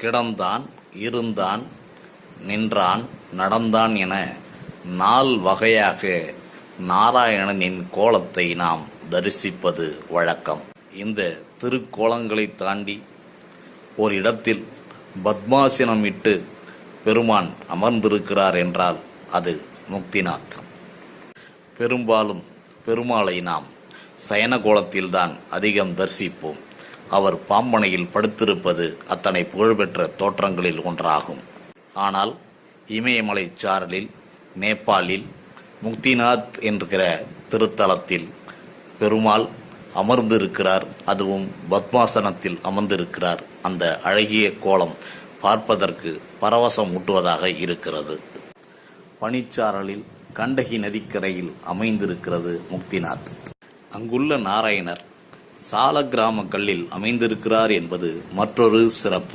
கிடந்தான், இருந்தான், நின்றான், நடந்தான் என 4 வகையாக நாராயணனின் கோலத்தை நாம் தரிசிப்பது வழக்கம். இந்த திருக்கோலங்களை தாண்டி ஒரு இடத்தில் பத்மாசனமிட்டு பெருமான் அமர்ந்திருக்கிறார் என்றால் அது முக்திநாத். பெரும்பாலும் பெருமாளை நாம் சயன கோலத்தில்தான் அதிகம் தரிசிப்போம். அவர் பாம்பனையில் படுத்திருப்பது அத்தனை புகழ்பெற்ற தோற்றங்களில் ஒன்றாகும். ஆனால் இமயமலை சாரலில் நேபாளில் முக்திநாத் என்கிற திருத்தலத்தில் பெருமாள் அமர்ந்திருக்கிறார். அதுவும் பத்மாசனத்தில் அமர்ந்திருக்கிறார். அந்த அழகிய கோலம் பார்ப்பதற்கு பரவசம் ஊட்டுவதாக இருக்கிறது. பனிச்சாரலில் கண்டகி நதிக்கரையில் அமைந்திருக்கிறது முக்திநாத். அங்குள்ள நாராயணர் சால கிராம கல்லில் அமைந்திருக்கிறார் என்பது மற்றொரு சிறப்பு.